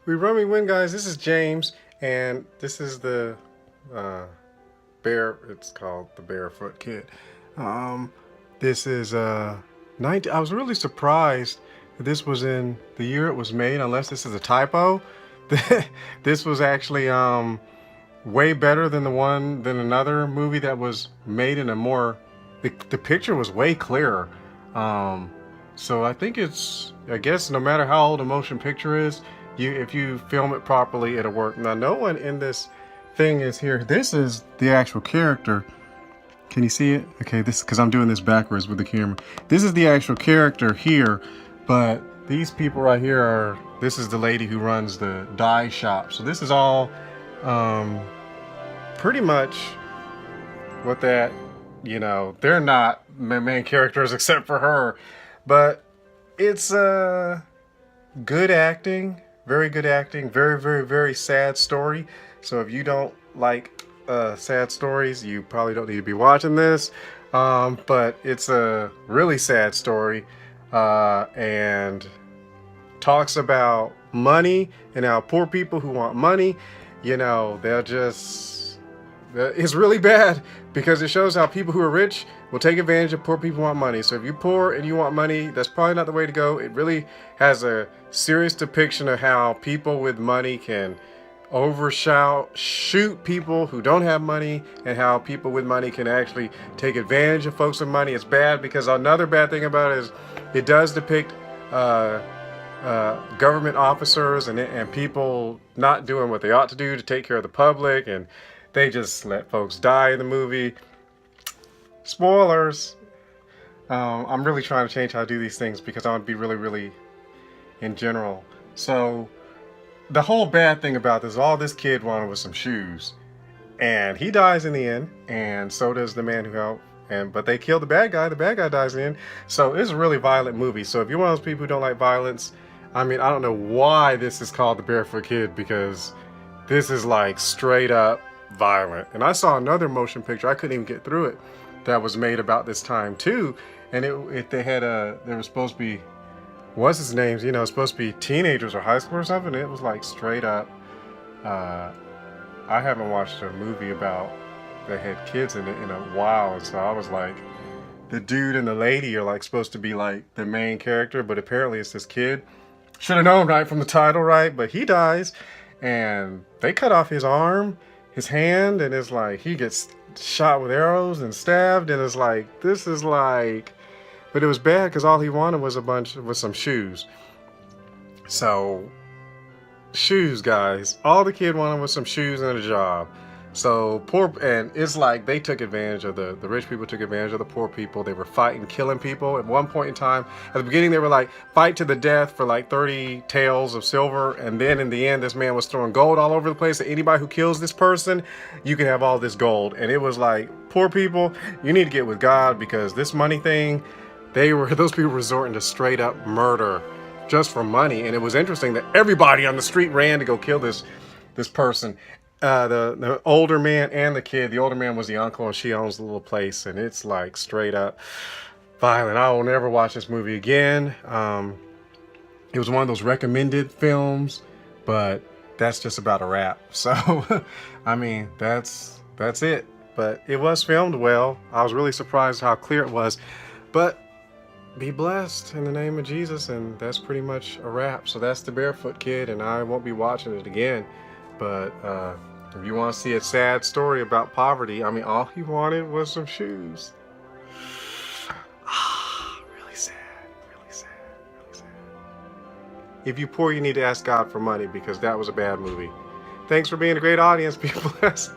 We run, we win, guys. This is James, and this is the it's called the Barefoot Kid. This is 19. I was really surprised that this was in the year it was made, unless this is a typo. This was actually way better than another movie that was made in a more. The picture was way clearer. So I think I guess no matter how old a motion picture is, if you film it properly, it'll work. Now, no one in this thing is here. This is the actual character. Can you see it? Okay, this because I'm doing this backwards with the camera. This is the actual character here, but these people right here this is the lady who runs the dye shop. So this is all pretty much what that, they're not main characters except for her. But it's good acting, very good acting, very, very, very sad story. So if you don't like sad stories, you probably don't need to be watching this. But it's a really sad story and talks about money and how poor people who want money, they'll just... It's really bad because it shows how people who are rich will take advantage of poor people who want money. So if you're poor and you want money, that's probably not the way to go. It really has a serious depiction of how people with money can shoot people who don't have money, and how people with money can actually take advantage of folks with money. It's bad because another bad thing about it is it does depict government officers and people not doing what they ought to do to take care of the public, and they just let folks die in the movie. Spoilers. I'm really trying to change how I do these things because I want to be really, really in general. So the whole bad thing about this, all this kid wanted was some shoes, and he dies in the end, and so does the man who helped. But they kill the bad guy. The bad guy dies in the end. So it's a really violent movie. So if you're one of those people who don't like violence, I mean, I don't know why this is called the Barefoot Kid, because this is like straight up violent. And I saw another motion picture, I couldn't even get through it, that was made about this time too, and they were supposed to be, what's his names, supposed to be teenagers or high school or something. It was like straight up I haven't watched a movie about that had kids in it in a while, so I was like, the dude and the lady are like supposed to be like the main character, but apparently it's this kid. Should have known right from the title, right? But he dies, and they cut off his arm, his hand, and it's like he gets shot with arrows and stabbed, and it's like, this is like... But it was bad because all he wanted was some shoes. So shoes, guys, all the kid wanted was some shoes and a job. So and it's like they took advantage of the rich people, took advantage of the poor people. They were fighting, killing people. At one point in time, at the beginning, they were like, fight to the death for like 30 taels of silver. And then in the end, this man was throwing gold all over the place. That anybody who kills this person, you can have all this gold. And it was like, poor people, you need to get with God, because this money thing, those people resorting to straight up murder just for money. And it was interesting that everybody on the street ran to go kill this person. The older man and the kid. The older man was the uncle, and she owns the little place, and it's like straight up violent. I will never watch this movie again. It was one of those recommended films, but that's just about a wrap. So I mean, that's it. But it was filmed well. I was really surprised how clear it was. But be blessed in the name of Jesus, and that's pretty much a wrap. So that's the Barefoot Kid, and I won't be watching it again. But if you want to see a sad story about poverty, I mean, all he wanted was some shoes. Really sad, really sad, really sad. If you're poor, you need to ask God for money, because that was a bad movie. Thanks for being a great audience. Be blessed.